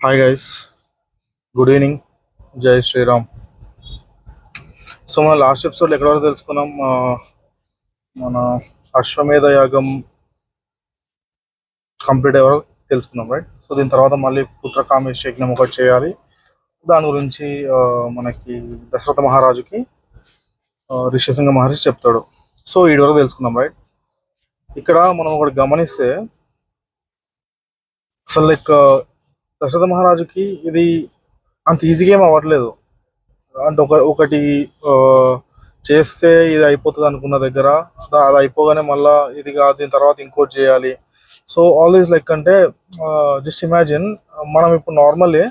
Hi guys, good evening. జై Sriram. So మన last ఎపిసోడ్లో ఎక్కడ వరకు తెలుసుకున్నాం? మన అశ్వమేధ యాగం కంప్లీట్ అయ్యే వరకు తెలుసుకున్నాం, రైట్? సో దీని తర్వాత మళ్ళీ పుత్రకామేష్టి యజ్ఞం ఒకటి చేయాలి. దాని గురించి మనకి దశరథ మహారాజుకి ఋష్యశృంగ మహర్షి చెప్తాడు. సో ఈ వరకు తెలుసుకున్నాం, రైట్? ఇక్కడ మనం ఒకటి గమనిస్తే అసలు దశరథ మహారాజుకి ఇది అంత ఈజీగా ఏం అవ్వట్లేదు. అంటే ఒకటి చేస్తే ఇది అయిపోతుంది అనుకున్న దగ్గర అది అయిపోగానే మళ్ళీ ఇది కాదు, దీని తర్వాత ఇంకోటి చేయాలి. సో ఆల్ ఈజ్ అంటే జస్ట్ ఇమాజిన్, మనం ఇప్పుడు నార్మల్లీ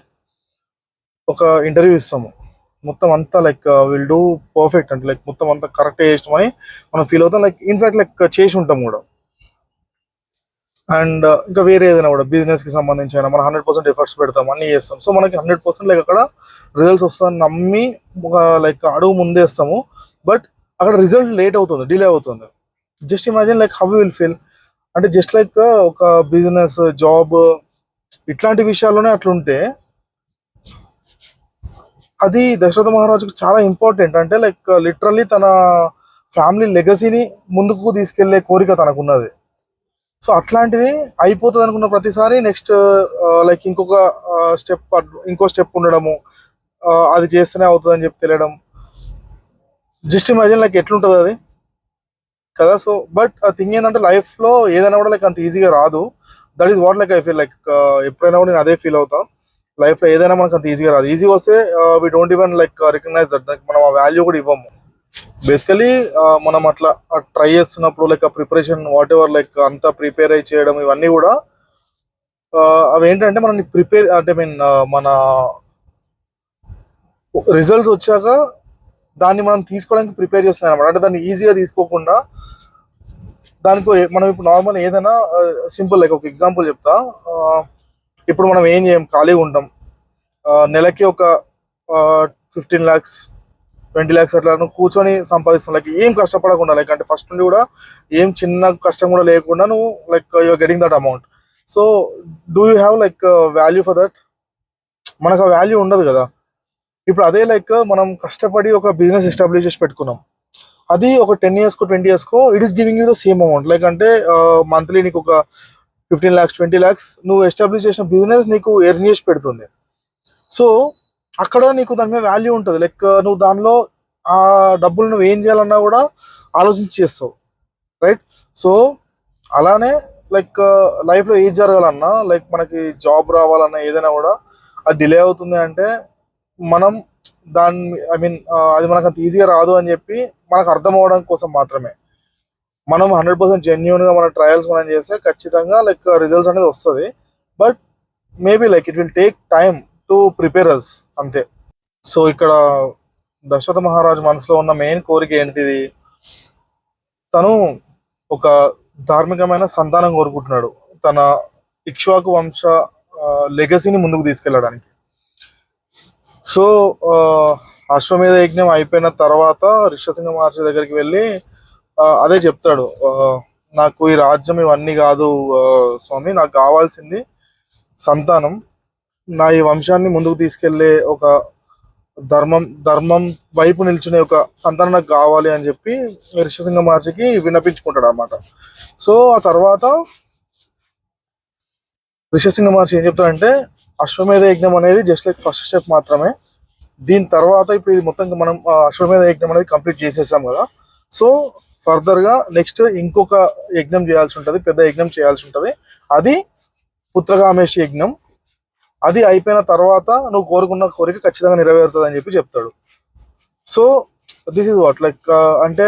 ఒక ఇంటర్వ్యూ ఇస్తాము, మొత్తం అంతా విల్ డూ పర్ఫెక్ట్, అంటే మొత్తం అంతా కరెక్ట్ చేసినామని మనం ఫీల్ అవుతాం. ఇన్ఫాక్ట్ చేసి ఉంటాం కూడా. అండ్ ఇంకా వేరే ఏదైనా కూడా బిజినెస్కి సంబంధించి అయినా మనం 100% ఎఫర్ట్స్ పెడతాం, అన్నీ చేస్తాం. సో మనకి 100% అక్కడ రిజల్ట్స్ వస్తుందని నమ్మి ఒక అడుగు ముందేస్తాము. బట్ అక్కడ రిజల్ట్ లేట్ అవుతుంది, డిలే అవుతుంది. Just imagine how you will feel. అంటే జస్ట్ ఒక బిజినెస్, జాబ్ ఇట్లాంటి విషయాల్లోనే అట్లుంటే అది దశరథ మహారాజుకు చాలా ఇంపార్టెంట్. అంటే లిటరల్లీ తన ఫ్యామిలీ లెగసీని ముందుకు తీసుకెళ్లే కోరిక తనకున్నది. సో అట్లాంటిది అయిపోతుంది అనుకున్న ప్రతిసారి నెక్స్ట్ ఇంకో స్టెప్ ఉండడము, అది చేస్తేనే అవుతుంది అని చెప్పి తెలియడం. జస్ట్ ఇమాజిన్ ఎట్లుంటుంది అది కదా. సో బట్ ఆ థింగ్ ఏంటంటే లైఫ్లో ఏదైనా కూడా అంత ఈజీగా రాదు. That is what I feel. ఎప్పుడైనా కూడా నేను అదే ఫీల్ అవుతా. లైఫ్లో ఏదైనా మనకు అంత ఈజీగా రాదు. ఈజీ వస్తే we don't even recognize that, మనం ఆ వాల్యూ కూడా ఇవ్వము. బేసికలీ మనం అట్లా ట్రై చేస్తున్నప్పుడు ప్రిపరేషన్ వాట్ ఎవర్ అంతా ప్రిపేర్ అయి చేయడం, ఇవన్నీ కూడా అవి ఏంటంటే మనల్ని ప్రిపేర్ అంటే మన రిజల్ట్స్ వచ్చాక దాన్ని మనం తీసుకోవడానికి ప్రిపేర్ చేస్తున్నాం అనమాట. అంటే దాన్ని ఈజీగా తీసుకోకుండా దానికి మనం ఇప్పుడు నార్మల్ ఏదైనా సింపుల్ ఒక ఎగ్జాంపుల్ చెప్తా. ఇప్పుడు మనం ఏం చేయం, ఖాళీగా ఉంటాం. నెలకి ఒక 15 lakhs 20 lakhs అట్లా కూర్చొని సంపాదిస్తాం. ఏం కష్టపడకుండా, అంటే ఫస్ట్ నుండి కూడా ఏం చిన్న కష్టం కూడా లేకుండా నువ్వు you're getting that amount. So do you have value for that? మనకు ఆ వాల్యూ ఉండదు కదా. ఇప్పుడు అదే మనం కష్టపడి ఒక బిజినెస్ ఎస్టాబ్లిష్ చేసి పెట్టుకున్నాం, అది ఒక 10 years 20 years it is giving you the same amount. అంటే మంత్లీ నీకు ఒక 15 lakhs 20 lakhs నువ్వు ఎస్టాబ్లిష్ చేసిన బిజినెస్ నీకు ఎర్న్ చేసి పెడుతుంది. సో అక్కడ నీకు దాని మీద వాల్యూ ఉంటుంది. నువ్వు దానిలో ఆ డబ్బులు నువ్వు ఏం చేయాలన్నా కూడా ఆలోచించి చేస్తావు, రైట్? సో అలానే లైఫ్లో ఏది జరగాలన్నా, మనకి జాబ్ రావాలన్నా ఏదైనా కూడా అది డిలే అవుతుంది అంటే మనం అది మనకు అంత ఈజీగా రాదు అని చెప్పి మనకు అర్థం అవడం కోసం మాత్రమే. మనం 100% జెన్యూన్గా మన ట్రయల్స్ మనం చేస్తే ఖచ్చితంగా రిజల్ట్స్ అనేది వస్తుంది. But maybe it will take time to prepare us, అంతే. సో ఇక్కడ దశరథ మహారాజు మనసులో ఉన్న మెయిన్ కోరిక ఏంటిది? తను ఒక ధార్మికమైన సంతానం కోరుకుంటున్నాడు, తన ఇక్ష్వాకు వంశ లెగసీని ముందుకు తీసుకెళ్ళడానికి. సో అశ్వమేధ యజ్ఞం అయిపోయిన తర్వాత ఋష్యశృంగ మహర్షి దగ్గరికి వెళ్ళి అదే చెప్తాడు, నాకు ఈ రాజ్యం ఇవన్నీ కాదు స్వామి, నాకు కావాల్సింది సంతానం. నా ఈ వంశాన్ని ముందుకు తీసుకెళ్లే ఒక ధర్మం వైపు నిల్చునే ఒక సంతానం నాకు కావాలి అని చెప్పి ఋష్యశృంగ మహర్షికి విన్నపించుకుంటాడు అన్నమాట. సో ఆ తర్వాత ఋష్యశృంగ మహర్షి ఏం చెప్తాడంటే, అశ్వమేధ యజ్ఞం అనేది జస్ట్ ఫస్ట్ స్టెప్ మాత్రమే. దీని తర్వాత ఇప్పుడు ఇది మొత్తం మనం అశ్వమేధ యజ్ఞం అనేది కంప్లీట్ చేసేసాం కదా. సో ఫర్దర్గా నెక్స్ట్ ఇంకొక యజ్ఞం చేయాల్సి ఉంటుంది, పెద్ద యజ్ఞం చేయాల్సి ఉంటుంది. అది పుత్రకామేష్టి యజ్ఞం. అది అయిపోయిన తర్వాత నువ్వు కోరుకున్న కోరిక ఖచ్చితంగా నెరవేరుతుంది అని చెప్పి చెప్తాడు. సో దిస్ ఈజ్ వాట్ అంటే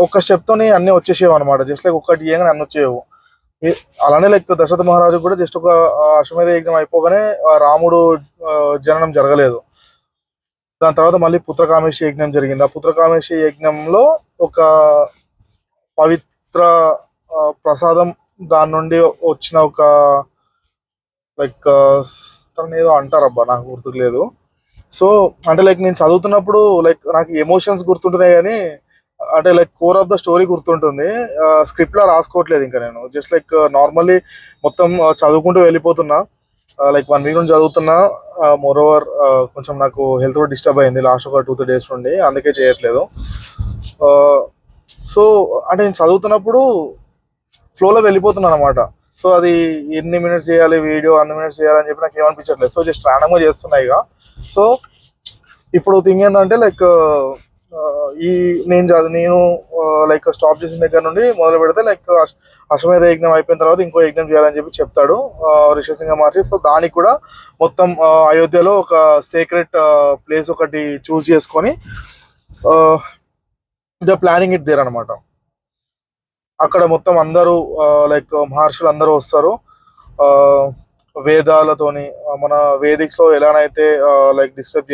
ఒక స్టెప్తోనే అన్నీ వచ్చేసేవు అనమాట. జస్ట్ ఒకటి ఏగానే అన్నీ వచ్చేవు. అలానే దశరథ మహారాజు కూడా జస్ట్ ఒక అశ్వమేధ యజ్ఞం అయిపోగానే రాముడు జననం జరగలేదు. దాని తర్వాత మళ్ళీ పుత్రకామేష్టి యజ్ఞం జరిగింది. ఆ పుత్రకామేష్టి యజ్ఞంలో ఒక పవిత్ర ప్రసాదం, దాని నుండి వచ్చిన ఒక ఏదో అంటారబ్బా, నాకు గుర్తుకు లేదు. సో అంటే నేను చదువుతున్నప్పుడు నాకు ఎమోషన్స్ గుర్తుంటున్నాయి, కానీ అంటే కోర్ ఆఫ్ ద స్టోరీ గుర్తుంటుంది. స్క్రిప్ట్ లో రాసుకోవట్లేదు ఇంకా నేను. జస్ట్ నార్మల్లీ మొత్తం చదువుకుంటూ వెళ్ళిపోతున్నా. లైక్ 1 వీక్ నుంచి చదువుతున్నా. మోర్ ఓవర్ కొంచెం నాకు హెల్త్ కూడా డిస్టర్బ్ అయింది లాస్ట్ ఒక 2-3 డేస్ నుండి, అందుకే చేయట్లేదు. సో అంటే నేను చదువుతున్నప్పుడు ఫ్లోలో వెళ్ళిపోతున్నాను అనమాట. సో అది ఎన్ని మినిట్స్ చేయాలి వీడియో, అన్ని మినిట్స్ చేయాలని చెప్పి నాకు ఏమనిపించట్లేదు. సో జస్ట్ ర్యాండమ్గా చేస్తున్నాయి ఇక. సో ఇప్పుడు థింగ్ ఏంటంటే లైక్ ఈ నేను లైక్ స్టాప్ చేసిన దగ్గర నుండి మొదలు పెడితే లైక్ అశ్వమేధ యజ్ఞం అయిపోయిన తర్వాత ఇంకో యజ్ఞం చేయాలని చెప్పి చెప్తాడు రిషిసింగ మహర్షి. సో దానికి కూడా మొత్తం అయోధ్యలో ఒక సీక్రెట్ ప్లేస్ ఒకటి చూస్ చేసుకొని ద ప్లానింగ్ ఇట్ దేర్ అనమాట. అక్కడ మొత్తం అందరూ లైక్ మహర్షులు అందరూ వస్తారు. వేదాలతోని మన వేదిక్స్ లో ఎలానైతే లైక్ ప్రిస్క్రైబ్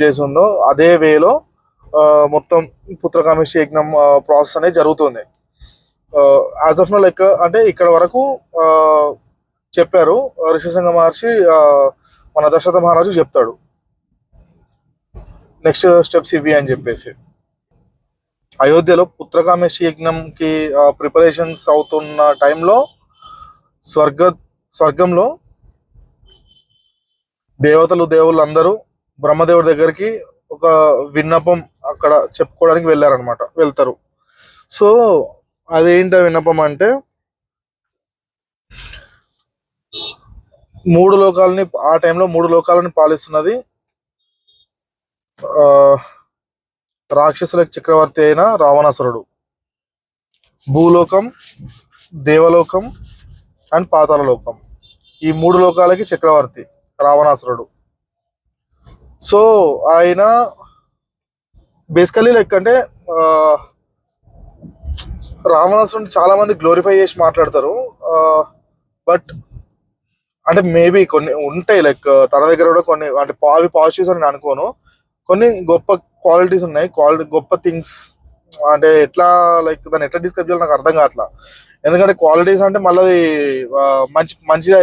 చేసి ఉందో అదే వేలో మొత్తం పుత్రకామేష్టి యజ్ఞం ప్రాసెస్ అనేది జరుగుతుంది. యాజ్ ఆఫ్ నో లైక్ అంటే ఇక్కడ వరకు చెప్పారు ఋషిసింగ మహర్షి. మన దశరథ మహారాజు చెప్తాడు నెక్స్ట్ స్టెప్స్ ఇవి అని చెప్పేసి. అయోధ్యలో పుత్రకామేష్టి యజ్ఞంకి ప్రిపరేషన్స్ అవుతున్న టైంలో స్వర్గంలో దేవుళ్ళు అందరూ బ్రహ్మదేవుడి దగ్గరికి ఒక విన్నపం అక్కడ చెప్పుకోవడానికి వెళ్తారు. సో అదేంట విన్నపం అంటే, 3 లోకాలని ఆ టైంలో 3 లోకాలని పాలిస్తున్నది రాక్షసుల చక్రవర్తి అయిన రావణాసురుడు. భూలోకం, దేవలోకం అండ్ పాతాళ లోకం, ఈ 3 లోకాలకి చక్రవర్తి రావణాసురుడు. సో ఆయన బేసికలీ లైక్ అంటే రావణాసురుడిని చాలా మంది గ్లోరిఫై చేసి మాట్లాడతారు. బట్ అంటే మేబీ కొన్ని ఉంటాయి లైక్ తన దగ్గర కూడా కొన్ని అంటే అవి పాజిటివ్స్ అని నేను అనుకోను. కొన్ని గొప్ప క్వాలిటీస్ ఉన్నాయి, గొప్ప థింగ్స్. అంటే ఎట్లా లైక్ దాన్ని ఎట్లా డిస్క్రైబ్ చేయాలి నాకు అర్థం కావట్లా. ఎందుకంటే క్వాలిటీస్ అంటే మళ్ళీ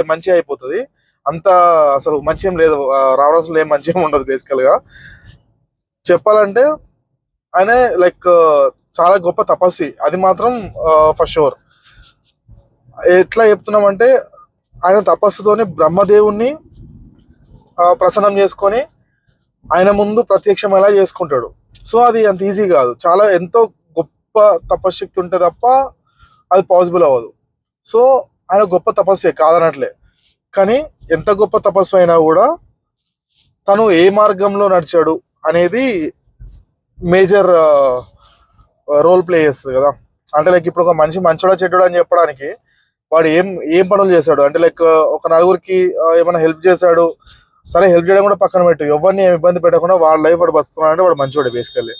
మంచి అయిపోతుంది. అంత అసలు మంచి ఏం లేదు రావణాసురుడు, ఏం మంచి ఏం ఉండదు బేసికల్ గా చెప్పాలంటే. ఆయన లైక్ చాలా గొప్ప తపస్వి, అది మాత్రం ఫర్ షూర్. ఎట్లా చెప్తున్నామంటే ఆయన తపస్సుతోని బ్రహ్మదేవుణ్ణి ప్రసన్నం చేసుకొని ఆయన ముందు ప్రత్యక్షం ఎలా చేసుకుంటాడు. సో అది అంత ఈజీ కాదు, చాలా ఎంతో గొప్ప తపశక్తి ఉంటే తప్ప అది పాసిబుల్ అవ్వదు. సో ఆయన గొప్ప తపస్వే కాదనట్లే, కానీ ఎంత గొప్ప తపస్సు అయినా కూడా తను ఏ మార్గంలో నడిచాడు అనేది మేజర్ రోల్ ప్లే చేస్తుంది కదా. అంటే లైక్ ఇప్పుడు ఒక మనిషి మంచోడా చెడ్డోడా అని చెప్పడానికి వాడు ఏం పనులు చేశాడు అంటే లైక్ ఒక నలుగురికి ఏమైనా హెల్ప్ చేశాడు, సరే హెల్ప్ చేయడం కూడా పక్కన పెట్టు, ఎవరిని ఏమి ఇబ్బంది పెట్టకుండా వాడు లైఫ్ వాడు బతున్నాడు అంటే వాడు మంచివాడు బేసికల్లీ.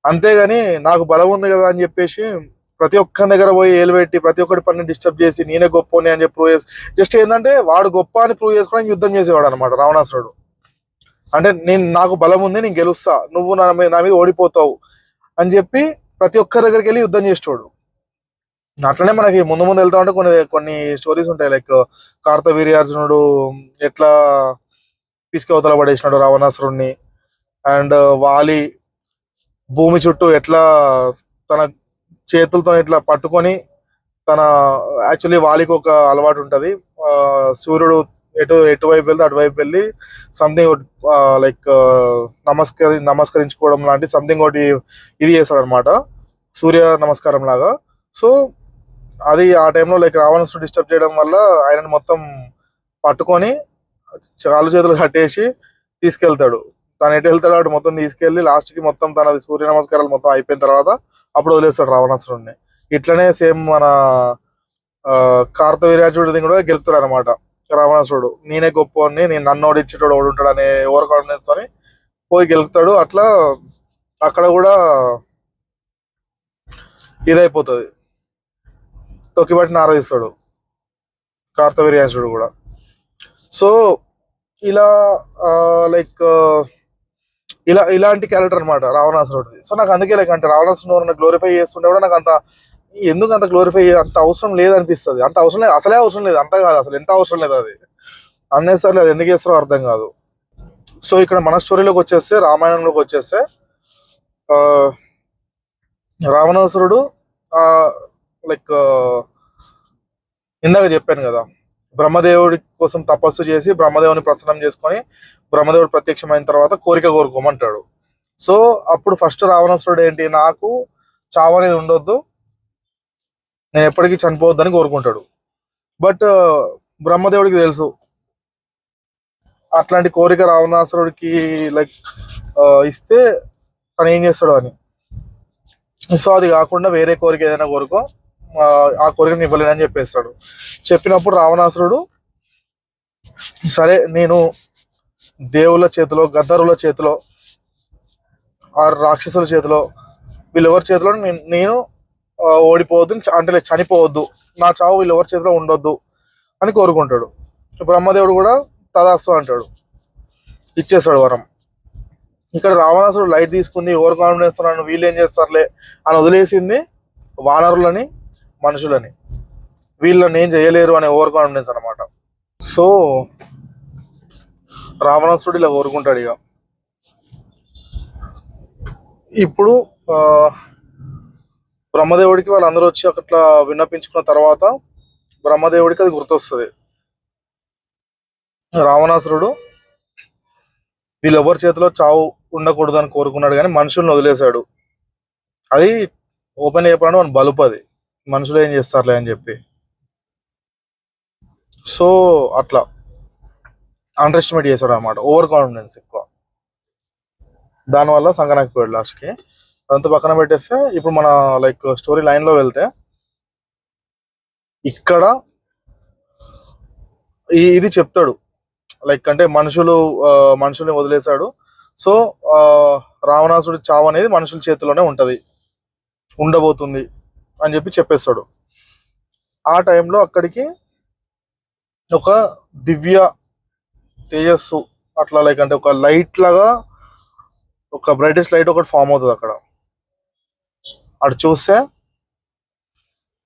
అంతేగాని నాకు బలం ఉంది కదా అని చెప్పేసి ప్రతి ఒక్క దగ్గర పోయి ఏలు పెట్టి ప్రతి ఒక్కటి పని డిస్టర్బ్ చేసి నేనే గొప్పని అని చెప్పి ప్రూవ్ చేసి జస్ట్ ఏంటంటే వాడు గొప్ప అని ప్రూవ్ చేసుకోవడానికి యుద్ధం చేసేవాడు అనమాట రావణాసురుడు. అంటే నాకు బలం ఉంది, నేను గెలుస్తా, నువ్వు నా మీద ఓడిపోతావు అని చెప్పి ప్రతి ఒక్కరి దగ్గరికి వెళ్ళి యుద్ధం చేసేవాడు. అట్లనే మనకి ముందు వెళ్తా ఉంటే కొన్ని స్టోరీస్ ఉంటాయి లైక్ కార్తవీర్యార్జునుడు ఎట్లా తీసుకవతల పడేసినాడు రావణాసురుడిని, అండ్ వాలి భూమి చుట్టూ ఎట్లా తన చేతులతో ఇట్లా పట్టుకొని యాక్చువల్లీ వాలికి ఒక అలవాటు ఉంటుంది, సూర్యుడు ఎటువైపు వెళ్తే అటువైపు వెళ్ళి సంథింగ్ లైక్ నమస్కరించుకోవడం లాంటి సంథింగ్ ఒకటి ఇది చేస్తాడు అనమాట, సూర్య నమస్కారం లాగా. సో అది ఆ టైంలో లైక్ రావణాసురుడు డిస్టర్బ్ చేయడం వల్ల ఆయనను మొత్తం పట్టుకొని కాళ్ళు చేతులు కట్టేసి తీసుకెళ్తాడు. తను ఎటు వెళ్తాడు అటు మొత్తం తీసుకెళ్లి లాస్ట్కి మొత్తం తనది సూర్య నమస్కారాలు మొత్తం అయిపోయిన తర్వాత అప్పుడు వదిలేస్తాడు రావణాసురుడిని. ఇట్లనే సేమ్ మన కార్తవీర్యార్జునుడిని కూడా గెలుపుతాడు అనమాట రావణాసురుడు. నేనే గొప్పవాడిని, నేను నన్ను ఓడిచ్చేటోడు ఓడుంటాడు అనే ఓవర్ కాన్ఫిడెన్స్ అని పోయి గెలుపుతాడు. అట్లా అక్కడ కూడా ఇదైపోతుంది, తొక్కిబట్టి ఆరాధిస్తాడు కార్తవీర్యార్జునుడు కూడా. సో ఇలా లైక్ ఇలాంటి క్యారెక్టర్ అనమాట రావణాసురుడిది. సో నాకు అందుకే లైక్ అంటే రావణాసురుడు గ్లోరిఫై చేస్తుంటే కూడా నాకు ఎందుకు అంత గ్లోరిఫై అంత అవసరం లేదనిపిస్తుంది. అంత అవసరం లేదు, అసలే అవసరం లేదు, అంత కాదు అసలు ఎంత అవసరం లేదు, అది అన్నెసరీ అది ఎందుకు చేస్తారో అర్థం కాదు. సో ఇక్కడ మన స్టోరీలోకి వచ్చేస్తే, రామాయణంలోకి వచ్చేస్తే రావణాసురుడు లైక్ ఇందాక చెప్పాను కదా బ్రహ్మదేవుడి కోసం తపస్సు చేసి బ్రహ్మదేవుని ప్రసన్నం చేసుకొని బ్రహ్మదేవుడు ప్రత్యక్షమైన తర్వాత కోరిక కోరుకోమంటాడు. సో అప్పుడు ఫస్ట్ రావణాసురుడు ఏంటి, నాకు చావు అనేది ఉండొద్దు, నేను ఎప్పటికీ చనిపోవద్దని కోరుకుంటాడు. బట్ బ్రహ్మదేవుడికి తెలుసు అట్లాంటి కోరిక రావణాసురుడికి లైక్ ఇస్తే తను ఏం చేస్తాడు అని. సో అది కాకుండా వేరే కోరిక ఏదైనా కోరుకో, ఆ కోరికను ఇవ్వలేనని చెప్పేస్తాడు. చెప్పినప్పుడు రావణాసురుడు సరే నేను దేవుళ్ళ చేతిలో, గద్దరుల చేతిలో, ఆ రాక్షసుల చేతిలో, వీళ్ళెవరి చేతిలో నేను ఓడిపోవద్దు, అంటే చనిపోవద్దు, నా చావు వీళ్ళెవరి చేతిలో ఉండొద్దు అని కోరుకుంటాడు. బ్రహ్మదేవుడు కూడా తదాస్తు అంటాడు, ఇచ్చేస్తాడు వరం. ఇక్కడ రావణాసుడు లైట్ తీసుకుంది, ఓవర్ కాన్ఫిడెన్స్ నన్ను వీళ్ళు ఏం చేస్తారులే అని వదిలేసింది వానరులని, మనుషులని. వీళ్ళని ఏం చేయలేరు అనే ఓవర్ కాన్ఫిడెన్స్ అనమాట. సో రావణాసుడు ఇలా కోరుకుంటాడు. ఇక ఇప్పుడు బ్రహ్మదేవుడికి వాళ్ళందరూ వచ్చి అట్లా విన్నపించుకున్న తర్వాత బ్రహ్మదేవుడికి అది గుర్తొస్తుంది. రావణాసురుడు వీళ్ళెవరి చేతిలో చావు ఉండకూడదు అని కోరుకున్నాడు, కానీ మనుషుల్ని వదిలేశాడు. అది ఓపెన్ చెప్పాలంటే మన బలుపు, అది మనుషులు ఏం చేస్తారులే అని చెప్పి. సో అట్లా అండర్ ఎస్టిమేట్ చేశాడు అనమాట, ఓవర్ కాన్ఫిడెన్స్ ఎక్కువ. దానివల్ల సంకనాకిపోయాడు లాస్ట్కి. అదంతా పక్కన పెట్టేస్తే ఇప్పుడు మన లైక్ స్టోరీ లైన్లో వెళ్తే ఇక్కడ ఇది చెప్తాడు లైక్, అంటే మనుషుల్ని వదిలేశాడు. సో రావణాసుడి చావు అనేది మనుషుల చేతిలోనే ఉండబోతుంది అని చెప్పేస్తాడు. ఆ టైంలో అక్కడికి ఒక దివ్య తేజస్సు అట్లా లైక్, అంటే ఒక లైట్ లాగా ఒక బ్రైటెస్ట్ లైట్ ఒకటి ఫామ్ అవుతుంది అక్కడ. అటు చూస్తే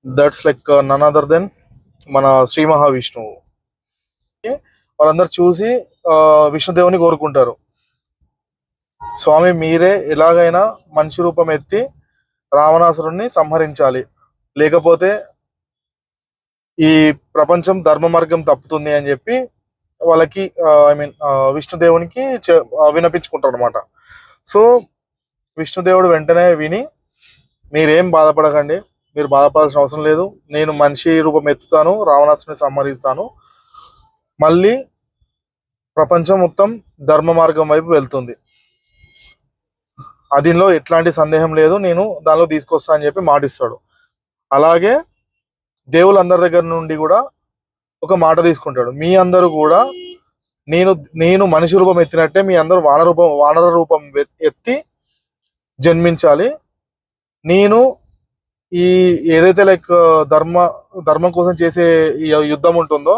that's like none other than మన శ్రీ మహావిష్ణువు. వాళ్ళందరూ చూసి విష్ణుదేవుని కోరుకుంటారు, స్వామి మీరే ఎలాగైనా మనిషి రూపం ఎత్తి రావణాసురుణ్ణి సంహరించాలి, లేకపోతే ఈ ప్రపంచం ధర్మ మార్గం తప్పుతుంది అని చెప్పి వాళ్ళకి విష్ణుదేవునికి వినిపించుకుంటారు అనమాట. సో విష్ణుదేవుడు వెంటనే విని, మీరేం బాధపడకండి, మీరు బాధపడాల్సిన అవసరం లేదు, నేను మనిషి రూపం ఎత్తుతాను, రావణాసురుని సంహరిస్తాను, మళ్ళీ ప్రపంచం మొత్తం ధర్మ మార్గం వైపు వెళ్తుంది, దీనిలో ఎట్లాంటి సందేహం లేదు, నేను దానిలో తీసుకొస్తా అని చెప్పి మాటిస్తాడు. అలాగే దేవుళ్ళందరి దగ్గర నుండి కూడా ఒక మాట తీసుకుంటాడు, మీ అందరూ కూడా నేను మనిషి రూపం ఎత్తినట్టే మీ అందరూ వానర రూపం ఎత్తి జన్మించాలి, నేను ఈ ఏదైతే లైక్ ధర్మం కోసం చేసే ఈ యుద్ధం ఉంటుందో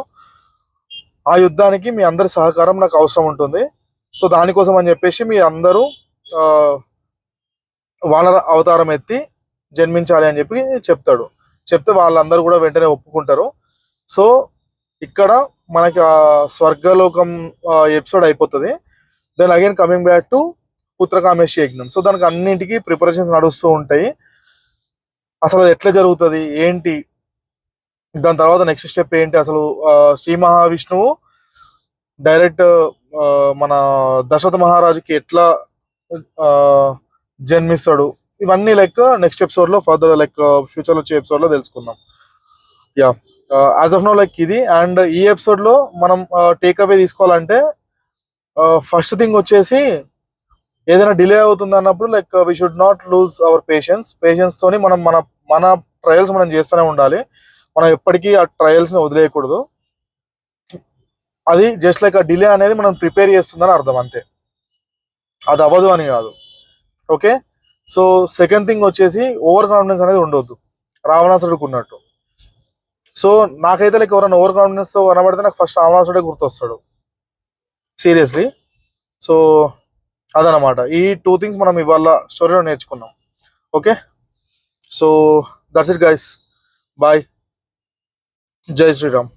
ఆ యుద్ధానికి మీ అందరి సహకారం నాకు అవసరం ఉంటుంది. సో దానికోసం అని చెప్పేసి మీ అందరూ వానర అవతారం ఎత్తి జన్మించాలి అని చెప్తే వాళ్ళందరూ కూడా వెంటనే ఒప్పుకుంటారు. సో ఇక్కడ మనకి స్వర్గలోకం ఎపిసోడ్ అయిపోతుంది. Then again coming back to పుత్రకామేష్టి యజ్ఞం. సో దానికి అన్నింటికి ప్రిపరేషన్స్ నడుస్తూ ఉంటాయి. అసలు అది ఎట్లా జరుగుతుంది ఏంటి, దాని తర్వాత నెక్స్ట్ స్టెప్ ఏంటి, అసలు శ్రీ మహావిష్ణువు డైరెక్ట్ మన దశరథ మహారాజుకి ఎట్లా జన్మిస్తాడు, ఇవన్నీ లైక్ నెక్స్ట్ ఎపిసోడ్ లో ఫర్దర్ లైక్ ఫ్యూచర్ వచ్చే ఎపిసోడ్ లో తెలుసుకుందాం. Yeah as of now like ఇది. అండ్ ఈ ఎపిసోడ్ లో మనం టేక్ అవే తీసుకోవాలంటే ఫస్ట్ థింగ్ వచ్చేసి, ఏదైనా డిలే అవుతుంది అన్నప్పుడు like we should not lose our patience తోని మనం మన ట్రయల్స్ మనం చేస్తూనే ఉండాలి. మనం ఎప్పటికీ ఆ ట్రయల్స్ ని వదిలేయకూడదు. అది జస్ట్ లైక్ ఆ డిలే అనేది మనం ప్రిపేర్ చేస్తుందని అర్థం, అంతే, అది అవ్వదు అని కాదు. ఓకే, సో సెకండ్ థింగ్ వచ్చేసి ఓవర్ కాన్ఫిడెన్స్ అనేది ఉండొద్దు, రావణాసుడికి ఉన్నట్టు. సో నాకైతే లైక్ ఎవరైనా ఓవర్ కాన్ఫిడెన్స్ తో కనబడితే నాకు ఫస్ట్ రావణాసుడే గుర్తొస్తాడు, సీరియస్లీ. సో అదనమాట, ఈ 2 థింగ్స్ మనం ఇవాళ స్టోరీలో నేర్చుకున్నాం. Okay, so that's it guys, bye, జై శ్రీరామ్.